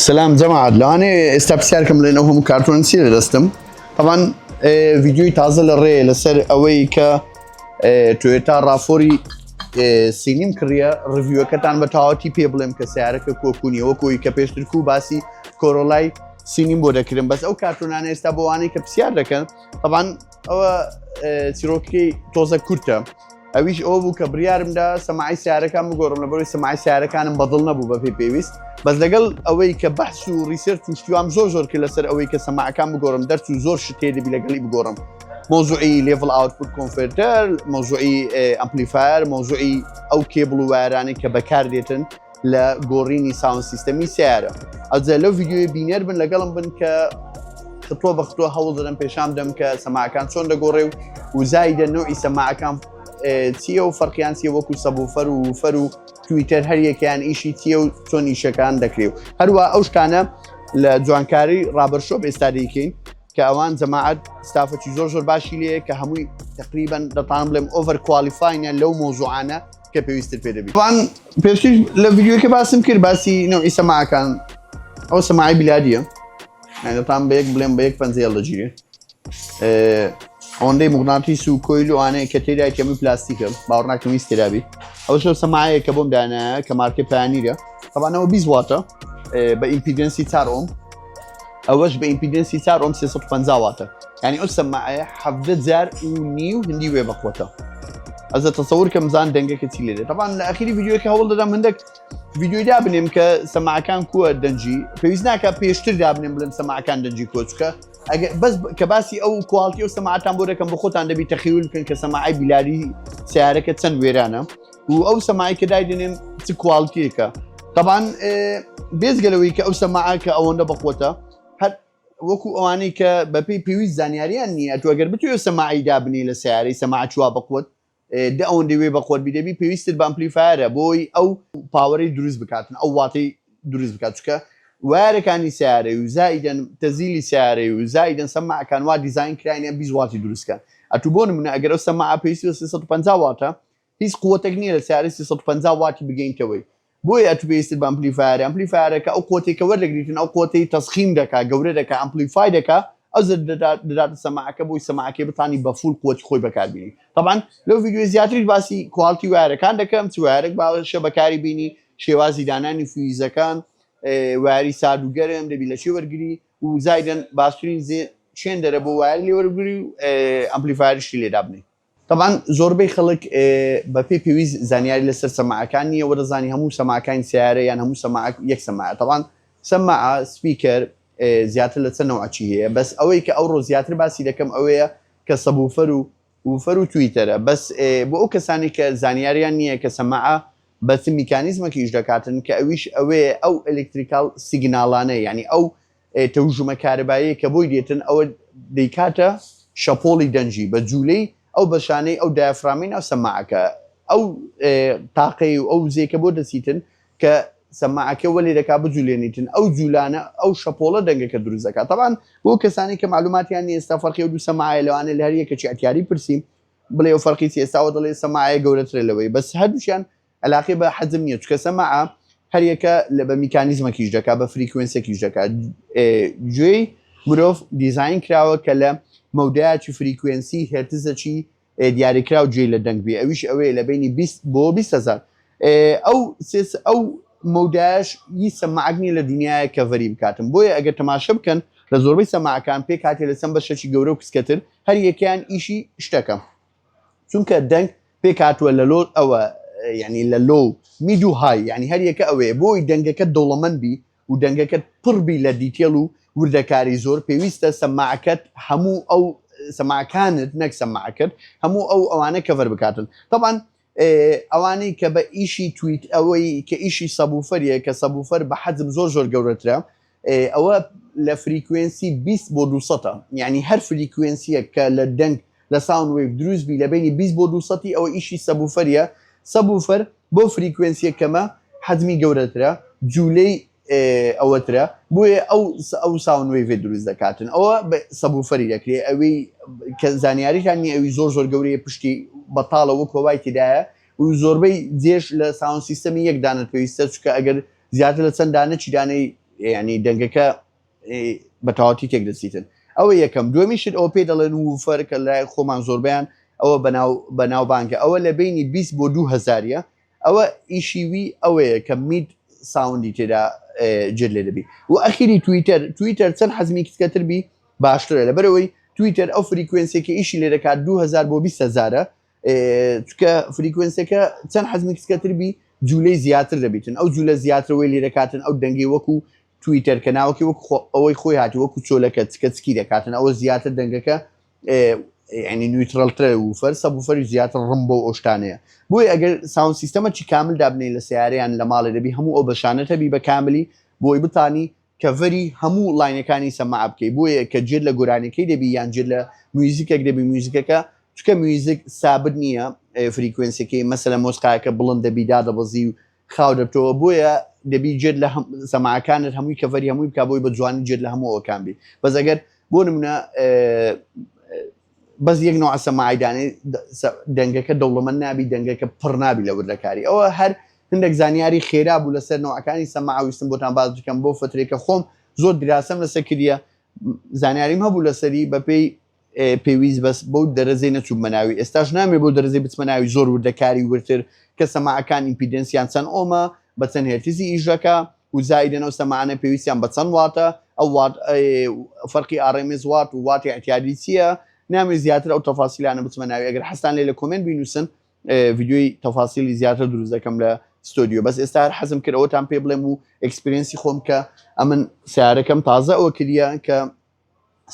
سلام جماعة لو أنا استفسركم لأنهم كرتون سير رستم طبعا فيديو تازه للري لسر أوي ك تويوتا رافوري سينيم كريا ريفيو كتان بتاعتي بيبلم كسعرك كوكوني وكوي كبيشتر كوباسي كورولاي سينيم بودا كريم بس أو كرتون أنا استبواني كبسيار لكن طبعا أو سيروكي توزا كورتا اویش او بو کبریارم دا سماعی سیاره کام بگورم لبروی سماعی سیاره کانم بدلنا بو بفی پیوست بس لقل اوی كبحث و ريسيرش وشتيوام زور كلا سر اوي كسماع كام بقورم درس وزور شتيدي بلا قلي بقورم موضوعي ليفل اوتبوت كونفرتر موضوعي امبليفاير موضوعي او كيبل واراني كبكار ديتن لقوريني ساوند سيستمي سياره ازا لو فيديو بينير بن لقلم بن ك خطوه بخطوه هول دم بيشام دم كسماع كان شلون دقوري وزايد نوعي سماع كان تيو فرقيان تيو وكو سبوفر وفرو تويتر هر يكان إيشي تيو چون إيشكان دكريو هروا أوش كان لجوانكاري رابر شوب استاديكين كأوان جماعة ستافة زور باشي ليه كهموي تقريبا دطانم لهم اوفر كواليفاين لو موضوعنا كبيوستر بيدبي طبعا بيرشي الفيديو كباسم كير باسي نوعي سماعة كان أو سماعي بلادية يعني طبعا بيك بلين بيك فانزي الله جيري عندي مغناطيس وكويل وأنا كتير كمي بلاستيك باورنا كمي استرابي أول شيء سماعي كبوم دانا كماركة بانيرة طبعا هو 20 واط بإمبيدنسي تاعهم أولش بإمبيدنسي تاعهم 650 واط يعني أول سماعي حفظت زار ونيو هندي وبقوته إذا تصور كمزان دنجة كتير طبعا الأخير فيديو كهول ده عندك فيديو ده بنيم كسماعة كان كوا دنجي فيزنا كبيشتر ده بنيم بلم سماعة كان دنجي كوتشكا بس كباسي او كواليتي او سماعتان بودا كم بخوت عند بي تخيل يمكن كسماعي بلادي سعره كتسن ويرانا او سماعي كداي دينم تي كواليتي كا طبعا بيز قالوي كا او سماعه كا او بقوته هاد وكو اواني كا ببي بيوي زانياري اني اتو اگر بتو سماعي دابني لسعري سماعه شوا بقوت ده اون دي وي بقوت بي بي بيويست بامبليفاير بوي او باوري دروز بكاتن او واتي دروز بكاتشكا واركاني سعره وزائدا تزيلي سعره وزائدا سماعه كان وا ديزاين كراين بيزواتي دروس كان اتوبون من اگر سماعه بيسي 650 واط هيس قوه تقنيه سعره 650 واط بيجين توي بوي اتبيست امبليفاير كا او قوتي كورلغريتن او قوتي تسخين دكا جوريدك امبليفاي دكا ازد دات سماعه كبوي سماعه كي بتاني بفول قوه خوي بكاربيني طبعا لو فيديو زياتري باسي كواليتي وارك كان دكم توارك با شبكاري بيني شوازي داناني في كان واری سادو گرم دبیله چی ورگری و زایدن باسترین زی چند داره بو واری ورگری امپلیفایر شیلی دابنی طبعا زور خلق بفي بيويز زانياري لسر سماعه كاني ولا زاني همو سماعه كان سياره يعني همو سماعه يك سماعه طبعا سماعه سبيكر زياده لسر نوع هي بس اوي كاورو زياده بس كم اوي كسبوفر وفرو تويتر بس بو كساني كزانياري يعني كسماعه بس ميكانيزم كيش دكاتن كأويش أوي أو إلكتريكال سيجنالانه يعني أو توجه كهربائي كبوي ديتن أو ديكاتا شابولي دنجي بجولي أو بشاني أو ديافرامين أو سماعك أو طاقي أو زي كبود سيتن كسماعك ولي دكا بجولينيتن أو جولانا أو شابولا دنجا كدروزكا طبعا هو كساني كمعلومات يعني استفرقي ودو سماعي لو أنا اللي هريه كشي اعتياري برسيم بلايو فرقي سيستاود اللي سماعي جورة ريلوي بس هادوشان علاقه به حجم نیت که سماعه هر یک لب مکانیزم کیش دکا به فریکونسی کیش دکا جوی مروف دیزاین کراو کلا مودات فریکونسی هرتز چی دیاری کراو جوی لدنگ بی اویش اوی لبینی 20 بو 20000 او سیس او موداش يسمعني لدنيا كفريم كاتم بويا اگر تماشا بكن لزوربي سماع كان بيك هاتي لسن بششي جورو كسكتر هر يكان ايشي اشتكى چونك الدنگ بيك هات ولا لو او يعني للو ميدو هاي يعني هر يكا بوي دنگك دولمن بي ودنگك بربي لديتيلو وردكاري زور بيويستا سماعكت همو او سماع كانت نك سماعكت همو او انا كفر بكاتن طبعا اواني كبايشي تويت او كايشي سبوفر كسبوفر بحجم زور جورترا او لفريكوينسي بيس بودوسطه يعني هر فريكوينسي كلدنگ لساوند ويف دروز بي لبيني بيس بودوسطي او ايشي سبوفر سبوفر بو فريكوينسي كما حجمي جورترا جولي اوترا بو او ساوند ويف دروز دكاتن او سبوفر يكري اوي كزانياري كان اوي زور جوري بشتي بطاله وكو وايتي دا وزوربي ديش لساوند سيستم يك دانت بيستر چكا اگر زياده لسن دانه چي دانه يعني دەنگەکە بەتەواتی تێک دەچیتن ئەوە یەکەم دومیشت ئەو پێ دەڵێن ووفەر کە لای خۆمان زۆربیان ئەوە بەناو بانکە ئەوە لە بینی 20 بۆ 2000 ئەوە ئیشیوی ئەوەیە کە میت ساوندی تێدا جێ لێ دەبی و ئەخیری تویتەر چەند حەزمی کچکەتر بی باشترە لەبەرەوەی تویتەر ئەو فریکوێنسێکی ئیشی لێ دەکات 2000 بۆ 20000 چکە فریکوێنسەکە چەند حەزمی کچکەتر بی جوولەی زیاتر دەبیتن ئەو جوولە زیاترەوەی لێ دەکاتن ئەو دەنگی وەکو تویتەر کە ناوەکی وەکو ئەوەی خۆی هاتی وەکو چۆلەکە چکەچکی دەکاتن ئەوە زیاتر دەنگەکە ینی نیوترالترە وفەر سەبوفەری زیاتر ڕم بۆ ئۆشتانەیە بۆی ئەگەر ساوند سیستەمە چی کامل دابنێ لە سیارەیان لە ماڵێ دەبی هەموو ئەو بەشانە هەبی بە کاملی بۆی بتانی کەڤەری هەموو لاینەکانی سەماع بکەی بۆیە کە جێت لە گۆرانەکەی دەبی یان جێت لە موزیکێک دەبی موزیکەکە چکە موزیک سابت نییە فریکوێنسەکەی مەسەلە مۆسقایەکە بڵند دەبی دادەبەزی و خاو دەبتەوە بۆیە دەبی جێت لە سەماعەکانت هەمووی کەڤەری هەمووی بکە بۆی بە جوانی جێت لە هەموو ئەوەکان بی بەس ئەگەر بۆ نمونە بەس یەک نوع سەماعیدانێ دەنگەکە دەوڵەمەند نابی دەنگەکە پڕ نابی لە وردەکاری ئەوە هەر هەندێک زانیاری خێرا بوو لەسەر نوعەکانی سەماعویستم بۆتان باز بکەم بۆ فترێکە خۆم زۆر دراسەم لەسەر کردە زانیاریم هەبوو لەسەری بەپێی پێویست بەس بۆ دەرەزەی نەچوو مەناوی ئێستاش نامێ بۆ دەرەزەی بچمەناوی زۆر وردەکاری ورتر کە سەماعەکان ئیمپیدەنسیان چەند ئۆمە بە چەند هێرتزی ئیژەکە و زایدنەوە سەماعانە پێویستیان بە چەند واتە ئەو فەرقی ئارێمێز وات و واتی احتیاجی چییە نامێ زیاتر ئەو تەفاسیلانە بچمەناوی ئەگەر حەستان لێ لە کۆمنت بینووسن ڤیدیۆی تەفاسیلی زیاتر دروست دەکەم لە ستۆدیۆ بەس ئێستا هەر حەزم کرد ئەوەتان پێ بڵێم و ئەکسپرینسی خۆم کە ئەمن سیارەکەم تازە ئەوە کردە کە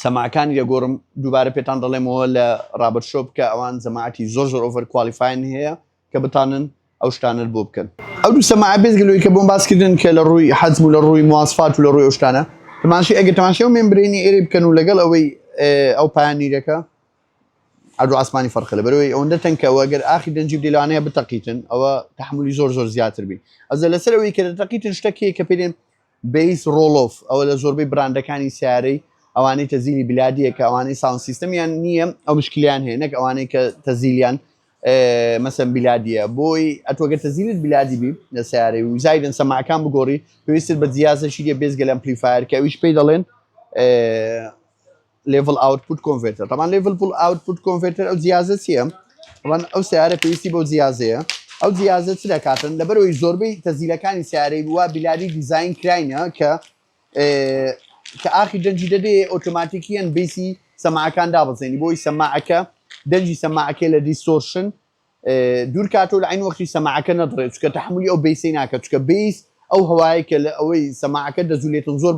سەماعەکانی دەگۆڕم دووبارە پێتان دەڵێمەوە لە رابرت شۆ بکە ئەوان جەماعەتی زۆر ئۆڤەر کوالیفاین هەیە کە بتانن ئەو شتانت بۆ بکەن ئەو دوو سەماعە بێزگەلەوەی کە بۆم باسکردن کە لە ڕووی حەزم و لە ڕووی مواصفات و لە ڕووی ئەو شتانە تەماشای ئەگەر تەماشای و مێمبرێنی ئێرە بکەن و لەگەڵ ئەوەی ئەو پایانیرەکە ئەدو ئاسمانی فەرقە لەبەرەوەی ئەوەندە تەنکەوە ئەگەر ئاخی دەنجی بدەیلوانەیە بتەقیتن ئەوە تەحملی زۆر زیاتر بی ئەزە لەسەر ئەوەی کە دەتەقیتن شتێکی کە پێدێن بیس ڕۆڵۆف ئەوە لە زۆربەی براندەکانی سیارەی ئەوانەی تەزیلی بلادیە کە ئەوانەی ساوند سیستەمیان نییە ئەو مشکلیان هەیە نەک ئەوانەی کە تەزیلیان مەسەن بلادیە بۆی ئەتوەگە تەزیلت بلادی بی لە سیارەی و زایدن سەماعەکان بگۆڕی پێویستت بە جیازەشی دێ بێزگە لە ئەمپلیفایر کە ئەویش پێی دەڵێن level output converter طبعا level output converter ئەو جیازە چییە طبعا ئەو سیارە پێویستی بۆ جیازەیە ئەو جیازە چ دەکاتن لەبەرەوەی زۆربەی تەزیلەکانی سیارەی وە بلادی دیزاین کراینە کە ئاخی دەنجی دەدێ ئۆتۆماتیکیان بیسی سەماعەکان دابەزێنی بۆی سەماعەکە دەنجی سەماعەکە لە دیستۆرشن دوور کاتەوە لە عین وەختی سەماعەکە نەدڕێت چکە تەحملی ئەو بیسی ناکات چکە بیس ئەو هەوایە کە لە ئەوەی سەماعەکە دەزولێتن زۆر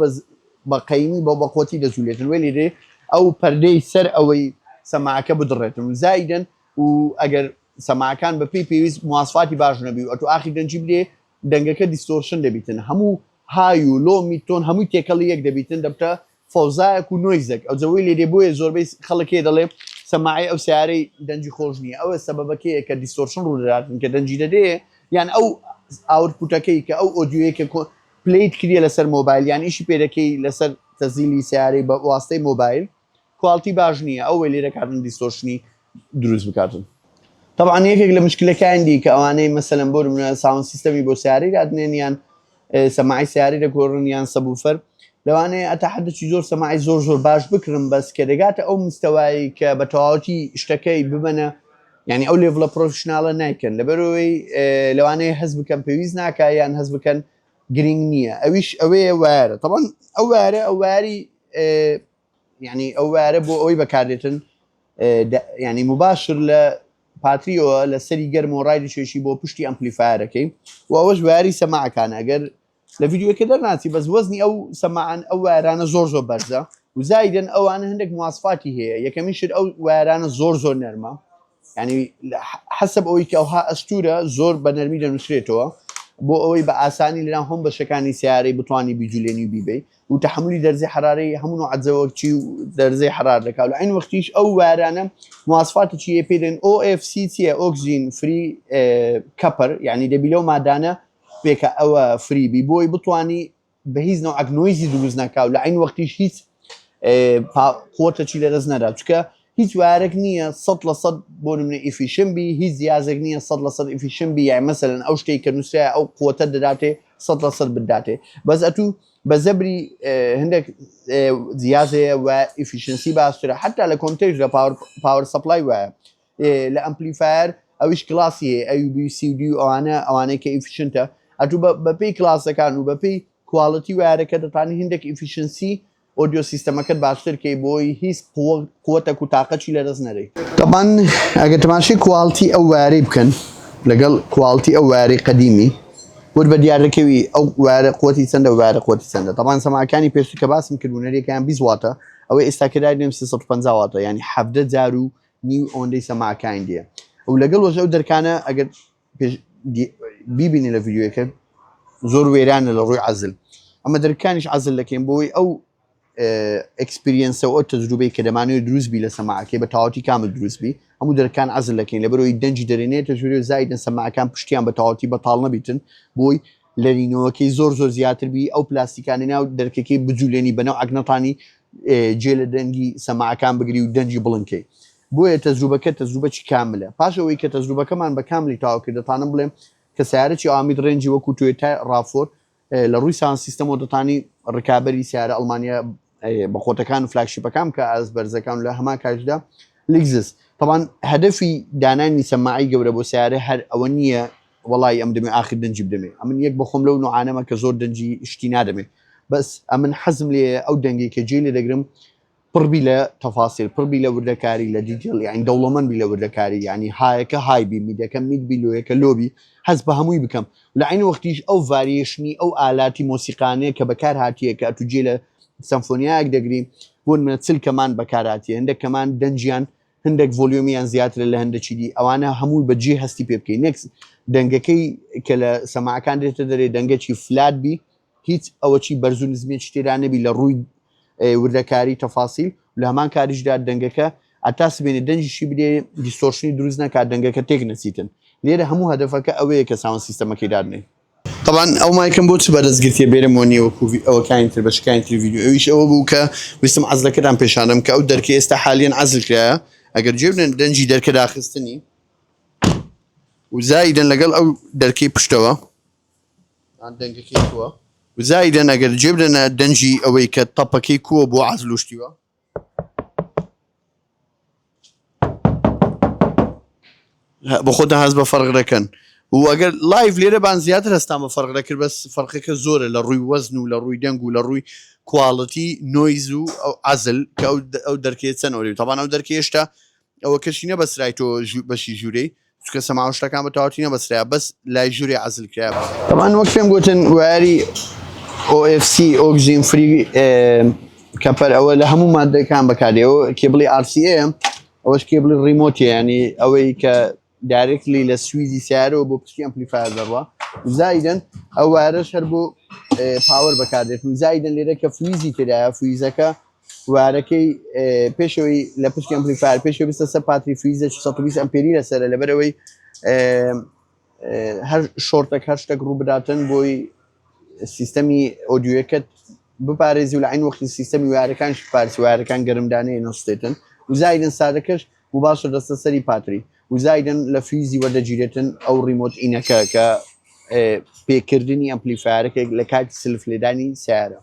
بە قەیمی بە بەقۆتی دەزولێتن وێ لێرێ ئەو پەردەی سەر ئەوەی سەماعەکە بدڕێتن و زایدن و ئەگەر سەماعەکان بە پێی پێویست مواسفاتی باش نەبی و ئەتو ئاخی دەنجی بدێ دەنگەکە دیستۆرشن دەبیتن هەموو های و لۆ میتۆن هەمووی تێکەڵی یەک دەبیتن دەبتە فەوزایەک و نۆیزێک ئەو جەوەی لێدێ بۆیە زۆربەی خەڵکێ دەڵێ سەماعی ئەو سیارەی دەنجی خۆش نییە ئەوە سەبەبەکەیە کە دیستۆرشن ڕوودەداتن کە دەنجی دەدێ یان ئەو ئاوتپوتەکەی کە ئەو ئۆدیۆیەکە پلیت کردە لەسەر مۆبایل یان ئیشی پێدەکەی لەسەر تەزیلی سیارەی بە واستەی مۆبایل کوالتی باش نییە ئەو وێ لێرەکاتن دیستۆرشنی دروست بکاتن طبعا یەکێک لە مشکلەکانی کە ئەوانەی مەسەلەن بۆ نمونە ساوند سیستەمی بۆ سیارەی دادنێن یان سەماعی سیارەی دەگۆڕن یان سەبوفەر لەوانەیە ئەتا حدەی زۆر سەماعی زۆر باش بکڕن بەس کە دەگاتە ئەو مستەوایی کە بە تەواوەتی شتەکەی ببەنە ینی ئەو لێڤڵە پرۆفشناڵە نایکەن لەبەرەوەی لەوانەیە هەز بکەن پێویست ناکە یان هەز بکەن گرنگ نییە ئەویش ئەوەیە وارە طبعا ئەو وارە ئەو واری ینی ئەو وارە بۆ ئەوەی بەکاردێتن ینی مباشر لە پاتریەوە لە سەری گەرم و ڕای دەچێشی بۆ پشتی ئەمپلیفایرەکەی و ئەوەش واری سەماعەکان ئەگەر لە ڤیدیۆکە دەرناچی بەس وەزنی ئەو سەماعان ئەو وارانە زۆر بەرزە و زایدن ئەوانە هەندێک مواسفاتی هەیە یەکەمیشت ئەو وارانە زۆر نەرمە ینی حەسب ئەوەی کە ئەوها ئەستورە زۆر بە نەرمی دەنووسرێتەوە بۆ ئەوەی بە ئاسانی لەناو هەم بەشەکانی سیارەی بتوانانی بیجولێنی و بیبێ و تەحملی دەرزی حرارەی هەموو عەجەوەکچی و دەرزەی حرار دەکات لە عین وەختیش ئەو وارانە مواسفاتی چیە پێدێن OFC چیە ئۆکسجین فری کەپەر یعنی دەبی لەو مادانە پێکە ئەوە فریبی بۆی بتوانی بە هیچ نەوەک نۆیزی دروست ناکاو لە عین وەختیش هیچ قوتەچی لەدەست نەدا چکە هیچ وارێک نییە 100% بۆ نمونە ئیفیشن بی هیچ زیازێک نییە 100% ئیفیشن بی یان مەسەلەن ئەو شتێک کە نووسرا ئەو قوتە دەداتێ 100% بداتي بس اتو بزبري هندك زياده وافشنسي باستر حتى على كونتيج باور سبلاي و لامبليفاير او ايش كلاسي اي بي سي دي انا كافشنتا اتو ببي كلاس كانوا ببي كواليتي واره كدتاني هندك افشنسي اوديو سيستم كد باستر كي بوي هيس قوتك وطاقتك لرزنري طبعا اگر تماشي كواليتي او واري بكن لقل كواليتي او واري قديمي ود بديار ركوي او واري قوتي سنده واري قوتي سنده طبعا سماع كاني بيش كباس يمكن ونري كان بيز واتا او استاكداي نم 650 واتا يعني حفده زارو نيو اون دي سماع كان دي ولقل وجو در كان اگر بيبيني الفيديو كان زور ويران للروي عزل اما در كانش عزل لكن بوي او اكسبيرينس او تجربه كدمانو دروس بي لسماع كي بتاوتي كامل دروس بي امو در كان عزل لكن لبرو يدنجي درينه تجربه زايد سماع كان پشتيان بتاوتي بطالنا بيتن بوي لرينو كي زور زياتر بي او بلاستيكاني او دركي بجوليني بنو اغنطاني جيل دنجي سماع كان بغري ودنجي بلنكي بوي تجربه كامله باشوي كتجربه كمان بكامل تاو كده طانم بلم كسيارتي عامد رينجي وكو تويوتا رافور لروي سان سيستم ودتاني ركابري سياره المانيا بقوتكان فلاج شيب كام كاز برزكان له ما كاجدا لكزس طبعا هدفي داناني سماعي قبل ابو سياره هر اونيه والله امدمي اخر دنجي بدمي امن يك بخم لو نوعانه ما كزور دنجي اشتينا دمي بس امن حزم لي او دنجي كجيلي دقرم بلا تفاصيل بلا وردكاري لديجيل يعني دولمن بلا وردكاري يعني هاي كهاي بي ميدا كم ميد بلو كلوبي حسب هموي بكم لعين وقتيش او فاريشني او الاتي موسيقانيه كبكار هاتيه كاتوجيل سيمفونياك دقري بون من تسل كمان بكاراتي عندك كمان دنجيان عندك فوليوميان زياده اللي عندك شي او انا هموي بجي هستي بيبكي نكس دنجكي كلا سماع كان تدري دنجتي فلات بي هيت او شي برزون زمين اشترانه بي لروي وردكاري تفاصيل ولهمان كارج دار دنجكا اتاس بين الدنج شي بدي ديستورشن دروزنا كا دنجكا تكنسيتن ليه همو هدفك اوي كساوند سيستم كيدارني طبعا او ما يكون بوتس بدز قلت بيرموني او كاين باش كاين الفيديو ايش او بوكا ويسم عزله كده عم بيشانم كاو دركي است حاليا عزل كده اگر جبنا دنجي دركي داخستني وزايدا لقل او دركي بشتوا عندك كيكوا وزايدا اگر جبنا دنجي او كطبكي كو بو عزلوشتوا باخذها حسب فرق ركن واگر لايف ليره بان زياده هستام فرق لكن بس فرقك الزور للروي وزن وللروي دنج وللروي كواليتي نويزو او عزل او دركي سنوري طبعا او دركي اشتا او كشينه بس رايتو باش جوري سمعوا اشتا كان بتاعتينا بس لا جوري عزل كاب طبعا وقتهم قلتن واري او اف سي اوكسجين فري كابر اول هم ماده كان بكاديو كيبلي ار سي ام او كيبل الريموت يعني او ك دايركتلي للسويدي سعره بوبسكي امبليفاير ضربه زايدا او عرش هربو باور بكادت زايدا ليرك فويزي كده فويزك واركي بيشوي لبسكي امبليفاير بيشوي بس سباتري فويزه 620 امبيري لسر لبروي هر شورتك هاشتاج روبراتن بوي سيستمي اوديو كت بباريزي والعين وقت السيستمي واركانش بارس واركان قرم داني نوستيتن وزايدا صادكش مباشر دستسري باتري وزايدا لفيزي ودا جيرتن او ريموت انك ك بيكردني امبليفاير لكات سلف لداني سعره